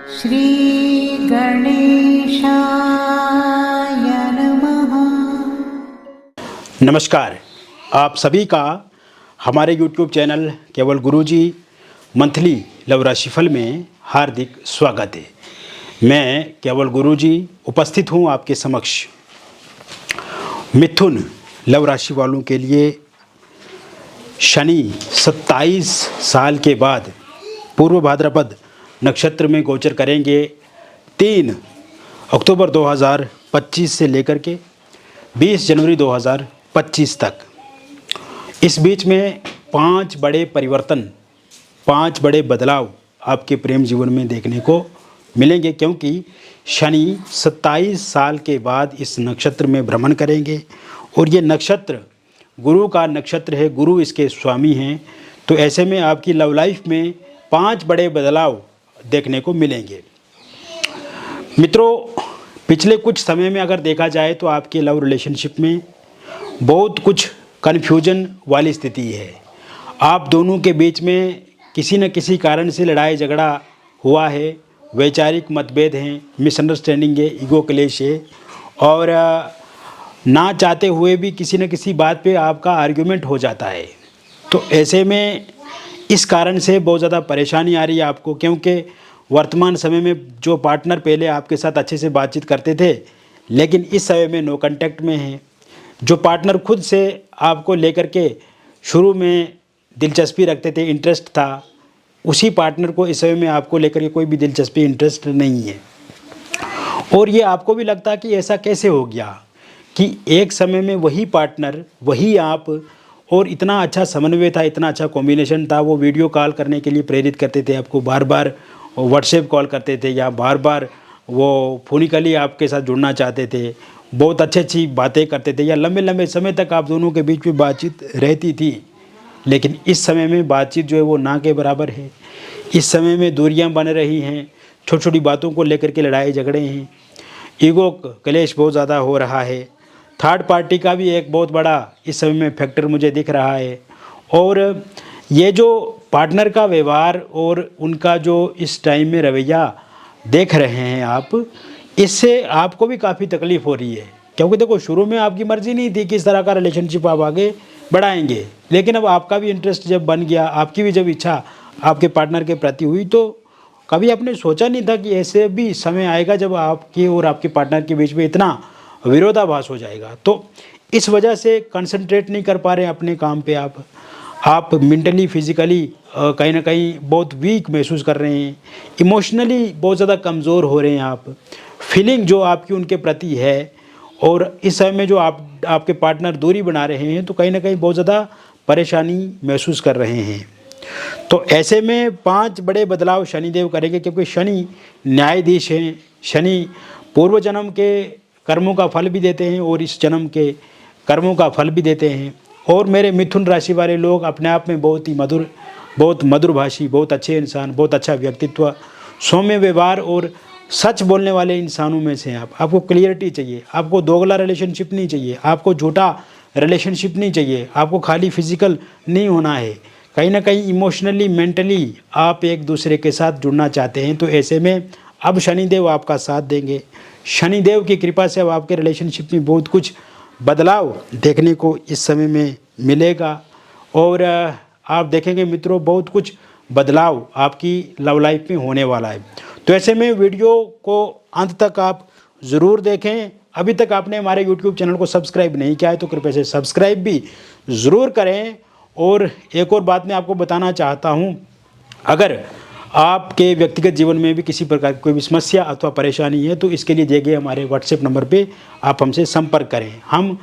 श्री गणेशाय नमः। नमस्कार, आप सभी का हमारे YouTube चैनल केवल गुरुजी मंथली लव राशिफल में हार्दिक स्वागत है। मैं केवल गुरुजी उपस्थित हूँ आपके समक्ष। मिथुन लव राशि वालों के लिए शनि 27 साल के बाद पूर्व भाद्रपद नक्षत्र में गोचर करेंगे 3 अक्टूबर 2025 से लेकर के 20 जनवरी 2025 तक। इस बीच में 5 बड़े परिवर्तन, 5 बड़े बदलाव आपके प्रेम जीवन में देखने को मिलेंगे, क्योंकि शनि 27 साल के बाद इस नक्षत्र में भ्रमण करेंगे और ये नक्षत्र गुरु का नक्षत्र है, गुरु इसके स्वामी हैं। तो ऐसे में आपकी लव लाइफ में 5 बड़े बदलाव देखने को मिलेंगे। मित्रों, पिछले कुछ समय में अगर देखा जाए तो आपके लव रिलेशनशिप में बहुत कुछ कन्फ्यूजन वाली स्थिति है। आप दोनों के बीच में किसी न किसी कारण से लड़ाई झगड़ा हुआ है, वैचारिक मतभेद हैं, मिसअंडरस्टैंडिंग है, ईगो क्लेश है और ना चाहते हुए भी किसी न किसी बात पे आपका आर्ग्यूमेंट हो जाता है। तो ऐसे में इस कारण से बहुत ज़्यादा परेशानी आ रही है आपको, क्योंकि वर्तमान समय में जो पार्टनर पहले आपके साथ अच्छे से बातचीत करते थे लेकिन इस समय में नो कांटेक्ट में हैं, जो पार्टनर खुद से आपको लेकर के शुरू में दिलचस्पी रखते थे, इंटरेस्ट था, उसी पार्टनर को इस समय में आपको लेकर के कोई भी दिलचस्पी, इंटरेस्ट नहीं है। और ये आपको भी लगता कि ऐसा कैसे हो गया कि एक समय में वही पार्टनर, वही आप, और इतना अच्छा समन्वय था, इतना अच्छा कॉम्बिनेशन था। वो वीडियो कॉल करने के लिए प्रेरित करते थे आपको, बार बार व्हाट्सएप कॉल करते थे या बार बार वो फोनिकली आपके साथ जुड़ना चाहते थे, बहुत अच्छी बातें करते थे या लंबे लंबे समय तक आप दोनों के बीच में बातचीत रहती थी। लेकिन इस समय में बातचीत जो है वो ना के बराबर है। इस समय में दूरियां बन रही हैं, छोटी छोटी बातों को लेकर के लड़ाई झगड़े हैं, ईगो क्लेश बहुत ज़्यादा हो रहा है। थर्ड पार्टी का भी एक बहुत बड़ा इस समय में फैक्टर मुझे दिख रहा है। और ये जो पार्टनर का व्यवहार और उनका जो इस टाइम में रवैया देख रहे हैं आप, इससे आपको भी काफ़ी तकलीफ़ हो रही है। क्योंकि देखो, शुरू में आपकी मर्ज़ी नहीं थी कि इस तरह का रिलेशनशिप आप आगे बढ़ाएंगे, लेकिन अब आपका भी इंटरेस्ट जब बन गया, आपकी भी जब इच्छा आपके पार्टनर के प्रति हुई, तो कभी आपने सोचा नहीं था कि ऐसे भी समय आएगा जब आपके और आपके पार्टनर के बीच में इतना विरोधाभास हो जाएगा। तो इस वजह से कंसंट्रेट नहीं कर पा रहे हैं अपने काम पे। आप मेंटली, फिजिकली कहीं ना कहीं बहुत वीक महसूस कर रहे हैं, इमोशनली बहुत ज़्यादा कमज़ोर हो रहे हैं आप। फीलिंग जो आपकी उनके प्रति है, और इस समय में जो आपके पार्टनर दूरी बना रहे हैं, तो कहीं ना कहीं बहुत ज़्यादा परेशानी महसूस कर रहे हैं। तो ऐसे में 5 बड़े बदलाव शनिदेव करेंगे, क्योंकि शनि न्यायाधीश हैं। शनि पूर्व जन्म के कर्मों का फल भी देते हैं और इस जन्म के कर्मों का फल भी देते हैं। और मेरे मिथुन राशि वाले लोग अपने आप में बहुत ही मधुर, बहुत मधुरभाषी, बहुत अच्छे इंसान, बहुत अच्छा व्यक्तित्व, सौम्य व्यवहार और सच बोलने वाले इंसानों में से हैं आप। आपको क्लियरिटी चाहिए, आपको दोगला रिलेशनशिप नहीं चाहिए, आपको झूठा रिलेशनशिप नहीं चाहिए, आपको खाली फिजिकल नहीं होना है। कहीं ना कहीं इमोशनली, मेंटली आप एक दूसरे के साथ जुड़ना चाहते हैं। तो ऐसे में अब शनिदेव आपका साथ देंगे। शनिदेव की कृपा से अब आपके रिलेशनशिप में बहुत कुछ बदलाव देखने को इस समय में मिलेगा। और आप देखेंगे मित्रों, बहुत कुछ बदलाव आपकी लव लाइफ में होने वाला है। तो ऐसे में वीडियो को अंत तक आप ज़रूर देखें। अभी तक आपने हमारे YouTube चैनल को सब्सक्राइब नहीं किया है तो कृपया से सब्सक्राइब भी ज़रूर करें। और एक और बात मैं आपको बताना चाहता हूँ, अगर आपके व्यक्तिगत जीवन में भी किसी प्रकार की कोई भी समस्या अथवा परेशानी है, तो इसके लिए दिए गए हमारे व्हाट्सएप नंबर पे आप हमसे संपर्क करें। हम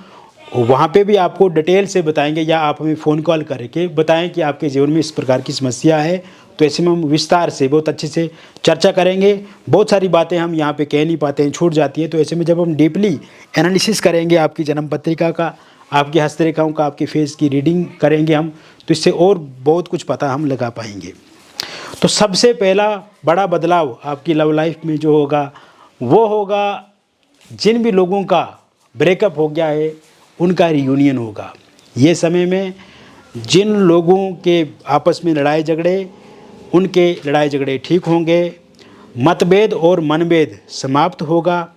वहाँ पे भी आपको डिटेल से बताएंगे, या आप हमें फ़ोन कॉल करके बताएं कि आपके जीवन में इस प्रकार की समस्या है। तो ऐसे में हम विस्तार से, बहुत अच्छे से चर्चा करेंगे। बहुत सारी बातें हम यहाँ पे कह नहीं पाते हैं, छूट जाती हैं। तो ऐसे में जब हम डीपली एनालिसिस करेंगे आपकी जन्म पत्रिका का, आपकी हस्तरेखाओं का, आपकी फेस की रीडिंग करेंगे हम, तो इससे और बहुत कुछ पता हम लगा पाएंगे। तो सबसे पहला बड़ा बदलाव आपकी लव लाइफ में जो होगा, वो होगा जिन भी लोगों का ब्रेकअप हो गया है उनका रियूनियन होगा। ये समय में जिन लोगों के आपस में लड़ाई झगड़े, उनके लड़ाई झगड़े ठीक होंगे। मतभेद और मनभेद समाप्त होगा,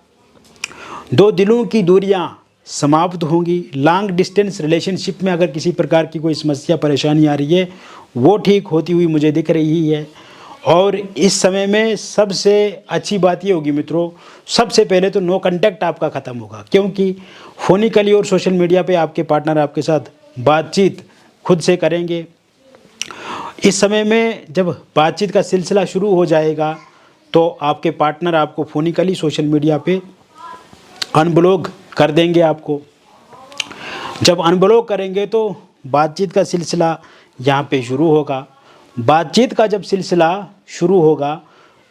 दो दिलों की दूरियां समाप्त होंगी। लॉन्ग डिस्टेंस रिलेशनशिप में अगर किसी प्रकार की कोई समस्या परेशानी आ रही है वो ठीक होती हुई मुझे दिख रही है। और इस समय में सबसे अच्छी बात ये होगी मित्रों, सबसे पहले तो नो कांटेक्ट आपका ख़त्म होगा, क्योंकि फोनिकली और सोशल मीडिया पे आपके पार्टनर आपके साथ बातचीत खुद से करेंगे। इस समय में जब बातचीत का सिलसिला शुरू हो जाएगा तो आपके पार्टनर आपको फोनिकली सोशल मीडिया पे अनब्लॉक कर देंगे आपको। जब अनब्लॉक करेंगे तो बातचीत का सिलसिला यहाँ पे शुरू होगा। बातचीत का जब सिलसिला शुरू होगा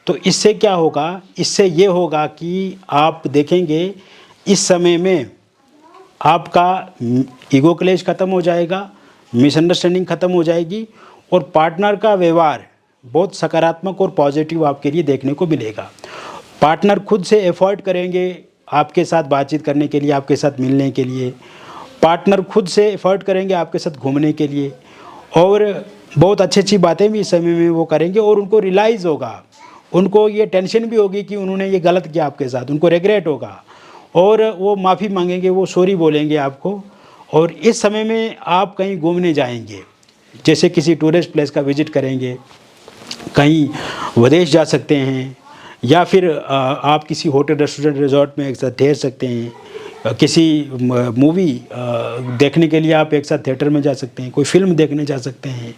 तो इससे क्या होगा, इससे ये होगा कि आप देखेंगे इस समय में आपका ईगो क्लेश ख़त्म हो जाएगा, मिसअंडरस्टैंडिंग ख़त्म हो जाएगी और पार्टनर का व्यवहार बहुत सकारात्मक और पॉजिटिव आपके लिए देखने को मिलेगा। पार्टनर खुद से एफर्ट करेंगे आपके साथ बातचीत करने के लिए, आपके साथ मिलने के लिए। पार्टनर खुद से एफर्ट करेंगे आपके साथ घूमने के लिए और बहुत अच्छी अच्छी बातें भी इस समय में वो करेंगे और उनको रियलाइज़ होगा, उनको ये टेंशन भी होगी कि उन्होंने ये गलत किया आपके साथ, उनको रिग्रेट होगा और वो माफ़ी मांगेंगे, वो सॉरी बोलेंगे आपको। और इस समय में आप कहीं घूमने जाएंगे, जैसे किसी टूरिस्ट प्लेस का विजिट करेंगे, कहीं विदेश जा सकते हैं या फिर आप किसी होटल रेस्टोरेंट रिजॉर्ट में एक साथ ठहर सकते हैं, किसी मूवी देखने के लिए आप एक साथ थिएटर में जा सकते हैं, कोई फिल्म देखने जा सकते हैं।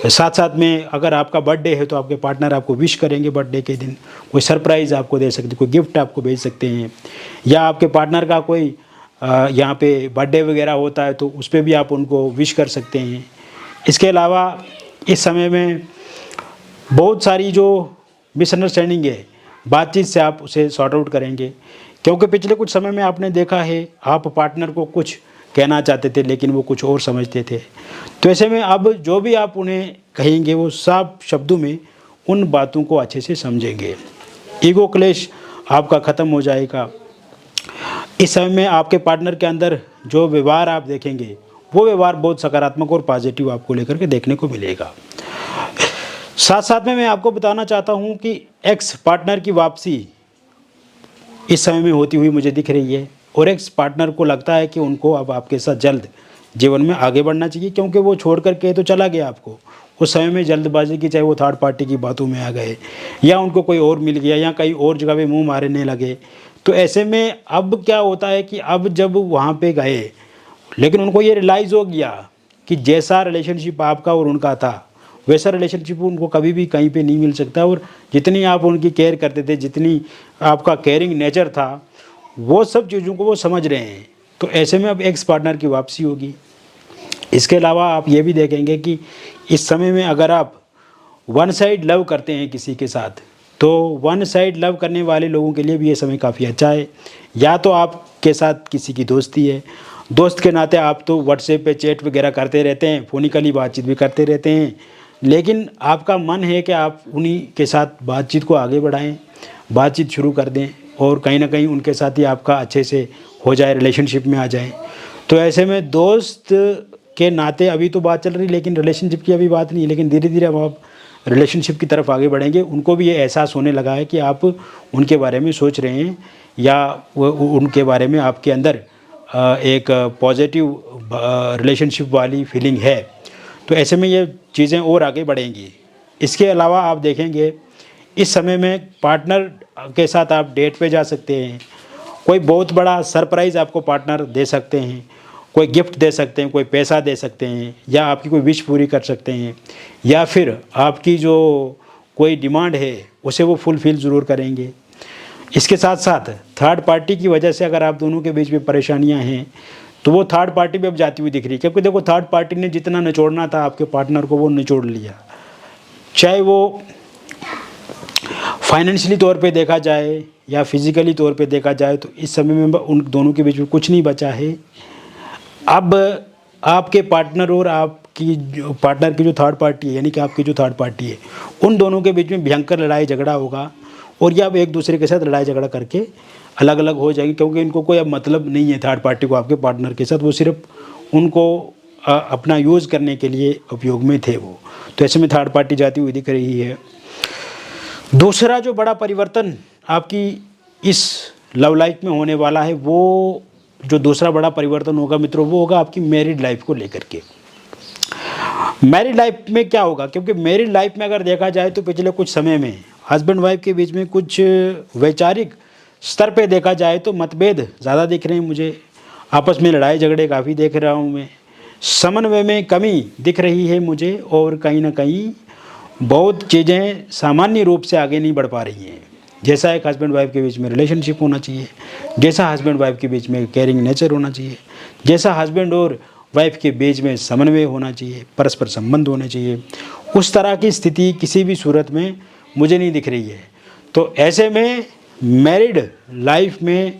साथ साथ में अगर आपका बर्थडे है तो आपके पार्टनर आपको विश करेंगे बर्थडे के दिन, कोई सरप्राइज़ आपको दे सकते हैं, कोई गिफ्ट आपको भेज सकते हैं। या आपके पार्टनर का कोई यहाँ पे बर्थडे वगैरह होता है तो उस पर भी आप उनको विश कर सकते हैं। इसके अलावा इस समय में बहुत सारी जो मिसअंडरस्टैंडिंग है बातचीत से आप उसे सॉर्ट आउट करेंगे, क्योंकि पिछले कुछ समय में आपने देखा है आप पार्टनर को कुछ कहना चाहते थे लेकिन वो कुछ और समझते थे। तो ऐसे में अब जो भी आप उन्हें कहेंगे वो साफ शब्दों में उन बातों को अच्छे से समझेंगे। ईगो क्लेश आपका ख़त्म हो जाएगा। इस समय में आपके पार्टनर के अंदर जो व्यवहार आप देखेंगे वो व्यवहार बहुत सकारात्मक और पॉजिटिव आपको लेकर के देखने को मिलेगा। साथ साथ में मैं आपको बताना चाहता हूँ कि एक्स पार्टनर की वापसी इस समय में होती हुई मुझे दिख रही है और एक्स पार्टनर को लगता है कि उनको अब आपके साथ जल्द जीवन में आगे बढ़ना चाहिए, क्योंकि वो छोड़ कर के तो चला गया आपको। उस समय में जल्दबाजी की, चाहे वो थर्ड पार्टी की बातों में आ गए या उनको कोई और मिल गया या कहीं और जगह पे मुंह मारने लगे। तो ऐसे में अब क्या होता है कि अब जब वहाँ पे गए लेकिन उनको ये रियलाइज़ हो गया कि जैसा रिलेशनशिप आपका और उनका था वैसा रिलेशनशिप उनको कभी भी कहीं पे नहीं मिल सकता, और जितनी आप उनकी केयर करते थे, जितनी आपका केयरिंग नेचर था, वो सब चीज़ों को वो समझ रहे हैं। तो ऐसे में अब एक्स पार्टनर की वापसी होगी। इसके अलावा आप ये भी देखेंगे कि इस समय में अगर आप वन साइड लव करते हैं किसी के साथ, तो वन साइड लव करने वाले लोगों के लिए भी ये समय काफ़ी अच्छा है। या तो आपके साथ किसी की दोस्ती है, दोस्त के नाते आप तो व्हाट्सएप पे चैट वगैरह करते रहते हैं, फोनिकली बातचीत भी करते रहते हैं, लेकिन आपका मन है कि आप उन्हीं के साथ बातचीत को आगे बढ़ाएं, बातचीत शुरू कर दें और कहीं ना कहीं उनके साथ ही आपका अच्छे से हो जाए, रिलेशनशिप में आ जाए। तो ऐसे में दोस्त के नाते अभी तो बात चल रही, लेकिन रिलेशनशिप की अभी बात नहीं, लेकिन धीरे धीरे अब आप रिलेशनशिप की तरफ आगे बढ़ेंगे। उनको भी ये एहसास होने लगा है कि आप उनके बारे में सोच रहे हैं या उनके बारे में आपके अंदर एक पॉजिटिव रिलेशनशिप वाली फीलिंग है। तो ऐसे में ये चीज़ें और आगे बढ़ेंगी। इसके अलावा आप देखेंगे इस समय में पार्टनर के साथ आप डेट पे जा सकते हैं, कोई बहुत बड़ा सरप्राइज़ आपको पार्टनर दे सकते हैं, कोई गिफ्ट दे सकते हैं, कोई पैसा दे सकते हैं, या आपकी कोई विश पूरी कर सकते हैं, या फिर आपकी जो कोई डिमांड है उसे वो फुलफ़िल ज़रूर करेंगे। इसके साथ साथ थर्ड पार्टी की वजह से अगर आप दोनों के बीच में परेशानियां हैं तो वो थर्ड पार्टी भी अब जाती हुई दिख रही है, क्योंकि देखो थर्ड पार्टी ने जितना निचोड़ना था आपके पार्टनर को वो निचोड़ लिया। चाहे वो फाइनेंशियली तौर पे देखा जाए या फिज़िकली तौर पे देखा जाए तो इस समय में उन दोनों के बीच में कुछ नहीं बचा है। अब आपके पार्टनर और आपकी जो पार्टनर की जो थर्ड पार्टी है, यानी कि आपकी जो थर्ड पार्टी है, उन दोनों के बीच में भयंकर लड़ाई झगड़ा होगा और ये अब एक दूसरे के साथ लड़ाई झगड़ा करके अलग अलग हो जाएंगे, क्योंकि इनको कोई अब मतलब नहीं है थर्ड पार्टी को आपके पार्टनर के साथ, वो सिर्फ उनको अपना यूज़ करने के लिए उपयोग में थे वो। तो ऐसे में थर्ड पार्टी जाती हुई दिख रही है। दूसरा जो बड़ा परिवर्तन आपकी इस लव लाइफ में होने वाला है, वो जो दूसरा बड़ा परिवर्तन होगा मित्रों, वो होगा आपकी मैरिड लाइफ को लेकर के। मैरिड लाइफ में क्या होगा, क्योंकि मैरिड लाइफ में अगर देखा जाए तो पिछले कुछ समय में हस्बैंड वाइफ के बीच में कुछ वैचारिक स्तर पे देखा जाए तो मतभेद ज़्यादा दिख रहे हैं मुझे। आपस में लड़ाई झगड़े काफ़ी देख रहा हूँ मैं। समन्वय में कमी दिख रही है मुझे, और कहीं ना कहीं बहुत चीज़ें सामान्य रूप से आगे नहीं बढ़ पा रही हैं। जैसा एक हस्बैंड वाइफ के बीच में रिलेशनशिप होना चाहिए, जैसा हस्बैंड वाइफ के बीच में केयरिंग नेचर होना चाहिए, जैसा हस्बैंड और वाइफ के बीच में समन्वय होना चाहिए, परस्पर संबंध होने चाहिए, उस तरह की स्थिति किसी भी सूरत में मुझे नहीं दिख रही है। तो ऐसे में मैरिड लाइफ में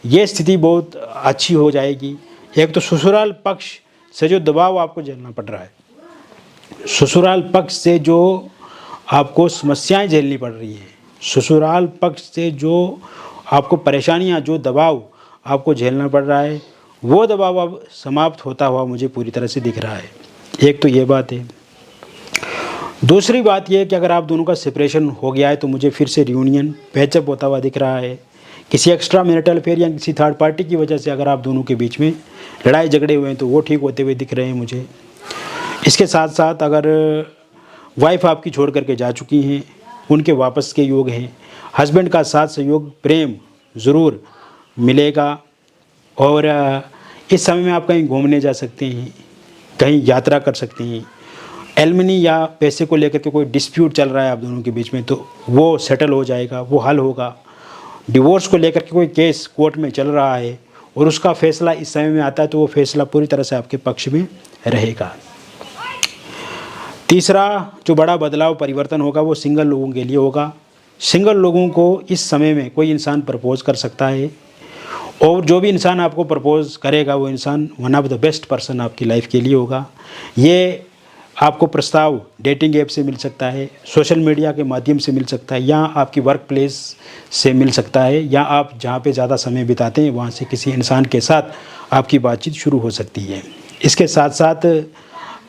ये स्थिति बहुत अच्छी हो जाएगी। एक तो ससुराल पक्ष से जो दबाव आपको झेलना पड़ रहा है, ससुराल पक्ष से जो आपको समस्याएं झेलनी पड़ रही हैं, ससुराल पक्ष से जो आपको परेशानियां, जो दबाव आपको झेलना पड़ रहा है, वो दबाव अब समाप्त होता हुआ मुझे पूरी तरह से दिख रहा है। एक तो ये बात है। दूसरी बात ये है कि अगर आप दोनों का सेपरेशन हो गया है तो मुझे फिर से रियूनियन पैचअप होता हुआ दिख रहा है। किसी एक्स्ट्रा मैरिटल अफेयर या किसी थर्ड पार्टी की वजह से अगर आप दोनों के बीच में लड़ाई झगड़े हुए हैं तो वो ठीक होते हुए दिख रहे हैं मुझे। इसके साथ साथ अगर वाइफ आपकी छोड़ करके जा चुकी हैं, उनके वापस के योग हैं। हस्बैंड का साथ सहयोग प्रेम ज़रूर मिलेगा, और इस समय में आप कहीं घूमने जा सकते हैं, कहीं यात्रा कर सकते हैं। एलमनी या पैसे को लेकर के कोई डिस्प्यूट चल रहा है आप दोनों के बीच में तो वो सेटल हो जाएगा, वो हल होगा। डिवोर्स को लेकर के कोई केस कोर्ट में चल रहा है और उसका फैसला इस समय में आता है तो वो फैसला पूरी तरह से आपके पक्ष में रहेगा। तीसरा जो बड़ा बदलाव परिवर्तन होगा वो सिंगल लोगों के लिए होगा। सिंगल लोगों को इस समय में कोई इंसान प्रपोज कर सकता है, और जो भी इंसान आपको प्रपोज करेगा वो इंसान one of the best person आपकी लाइफ के लिए होगा। ये आपको प्रस्ताव डेटिंग ऐप से मिल सकता है, सोशल मीडिया के माध्यम से मिल सकता है, या आपकी वर्क प्लेस से मिल सकता है, या आप जहाँ पे ज़्यादा समय बिताते हैं वहाँ से किसी इंसान के साथ आपकी बातचीत शुरू हो सकती है। इसके साथ साथ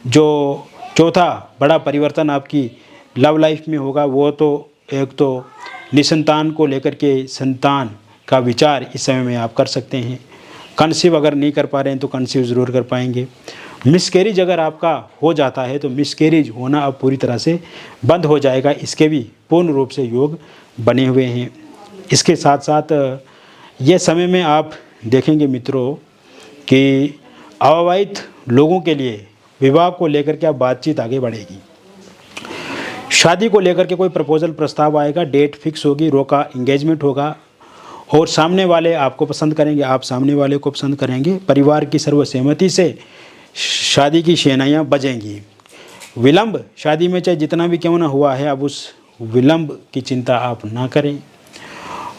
जो चौथा बड़ा परिवर्तन आपकी लव लाइफ में होगा वो तो एक तो निसंतान को लेकर के संतान का विचार इस समय में आप कर सकते हैं। कंसीव अगर नहीं कर पा रहे हैं तो कंसीव ज़रूर कर पाएंगे। मिसकैरेज अगर आपका हो जाता है तो मिसकैरेज होना अब पूरी तरह से बंद हो जाएगा, इसके भी पूर्ण रूप से योग बने हुए हैं। इसके साथ साथ ये समय में आप देखेंगे मित्रों कि अविवाहित लोगों के लिए विवाह को लेकर के अब बातचीत आगे बढ़ेगी। शादी को लेकर के कोई प्रपोजल प्रस्ताव आएगा, डेट फिक्स होगी, रोका एंगेजमेंट होगा, और सामने वाले आपको पसंद करेंगे, आप सामने वाले को पसंद करेंगे। परिवार की सर्वसहमति से शादी की शहनाइयाँ बजेंगी। विलंब शादी में चाहे जितना भी क्यों ना हुआ है, अब उस विलंब की चिंता आप ना करें।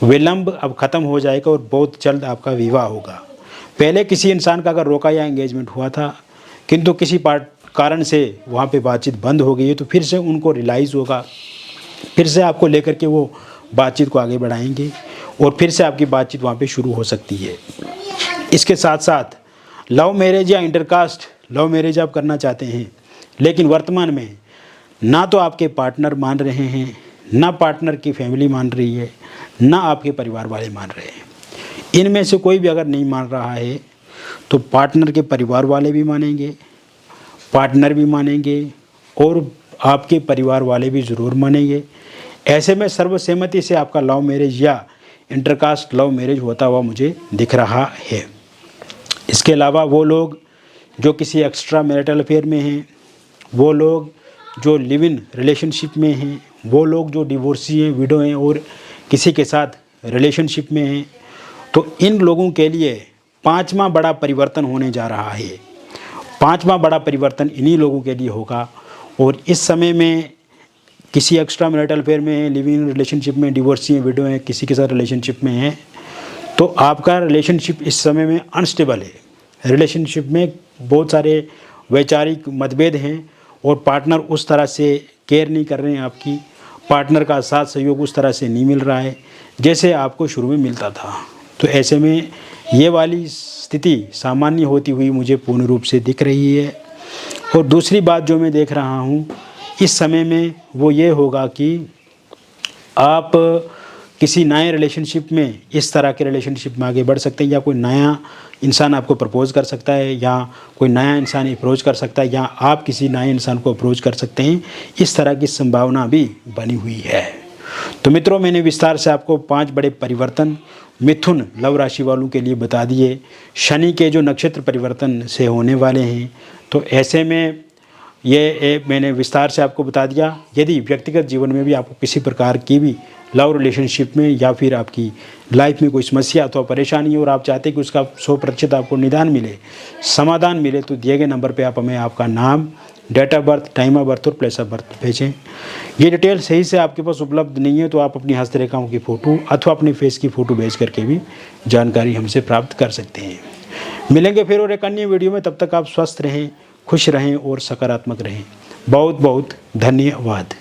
विलंब अब ख़त्म हो जाएगा और बहुत जल्द आपका विवाह होगा। पहले किसी इंसान का अगर रोका या एंगेजमेंट हुआ था किंतु किसी कारण से वहाँ पे बातचीत बंद हो गई है तो फिर से उनको रियलाइज़ होगा, फिर से आपको लेकर के वो बातचीत को आगे बढ़ाएंगे और फिर से आपकी बातचीत वहाँ पे शुरू हो सकती है। इसके साथ साथ लव मैरिज या इंटरकास्ट लव मैरिज आप करना चाहते हैं, लेकिन वर्तमान में ना तो आपके पार्टनर मान रहे हैं, ना पार्टनर की फैमिली मान रही है, ना आपके परिवार वाले मान रहे हैं। इनमें से कोई भी अगर नहीं मान रहा है तो पार्टनर के परिवार वाले भी मानेंगे, पार्टनर भी मानेंगे, और आपके परिवार वाले भी ज़रूर मानेंगे। ऐसे में सर्वसहमति से आपका लव मैरिज या इंटरकास्ट लव मैरिज होता हुआ मुझे दिख रहा है। इसके अलावा वो लोग जो किसी एक्स्ट्रा मैरिटल अफेयर में हैं, वो लोग जो लिव इन रिलेशनशिप में हैं, वो लोग जो डिवोर्सी हैं, विडो हैं और किसी के साथ रिलेशनशिप में हैं, तो इन लोगों के लिए पांचवा बड़ा परिवर्तन होने जा रहा है। पांचवा बड़ा परिवर्तन इन्हीं लोगों के लिए होगा। और इस समय में किसी एक्स्ट्रा मैरिटल अफेयर में है, लिव इन रिलेशनशिप में, डिवोर्सी हैं, विडो हैं, किसी के साथ रिलेशनशिप में है, तो आपका रिलेशनशिप इस समय में अनस्टेबल है। रिलेशनशिप में बहुत सारे वैचारिक मतभेद हैं और पार्टनर उस तरह से केयर नहीं कर रहे हैं आपकी, पार्टनर का साथ सहयोग उस तरह से नहीं मिल रहा है जैसे आपको शुरू में मिलता था। तो ऐसे में ये वाली स्थिति सामान्य होती हुई मुझे पूर्ण रूप से दिख रही है। और दूसरी बात जो मैं देख रहा हूँ इस समय में वो ये होगा कि आप किसी नए रिलेशनशिप में, इस तरह के रिलेशनशिप में आगे बढ़ सकते हैं, या कोई नया इंसान आपको प्रपोज़ कर सकता है, या कोई नया इंसान अप्रोच कर सकता है, या आप किसी नए इंसान को अप्रोच कर सकते हैं। इस तरह की संभावना भी बनी हुई है। तो मित्रों, मैंने विस्तार से आपको 5 बड़े परिवर्तन मिथुन लव राशि वालों के लिए बता दिए। शनि के जो नक्षत्र परिवर्तन से होने वाले हैं, तो ऐसे में ये मैंने विस्तार से आपको बता दिया। यदि व्यक्तिगत जीवन में भी आपको किसी प्रकार की भी लव रिलेशनशिप में या फिर आपकी लाइफ में कोई समस्या अथवा परेशानी है और आप चाहते हैं कि उसका 100% आपको निदान मिले, समाधान मिले, तो दिए गए नंबर पे आप हमें आपका नाम, date of birth, time of birth और प्लेस ऑफ बर्थ भेजें। ये डिटेल सही से आपके पास उपलब्ध नहीं है तो आप अपनी हस्तरेखाओं की फ़ोटो अथवा अपने फेस की फ़ोटो भेज करके भी जानकारी हमसे प्राप्त कर सकते हैं। मिलेंगे फिर और एक अन्य वीडियो में। तब तक आप स्वस्थ रहें, खुश रहें और सकारात्मक रहें। बहुत बहुत धन्यवाद।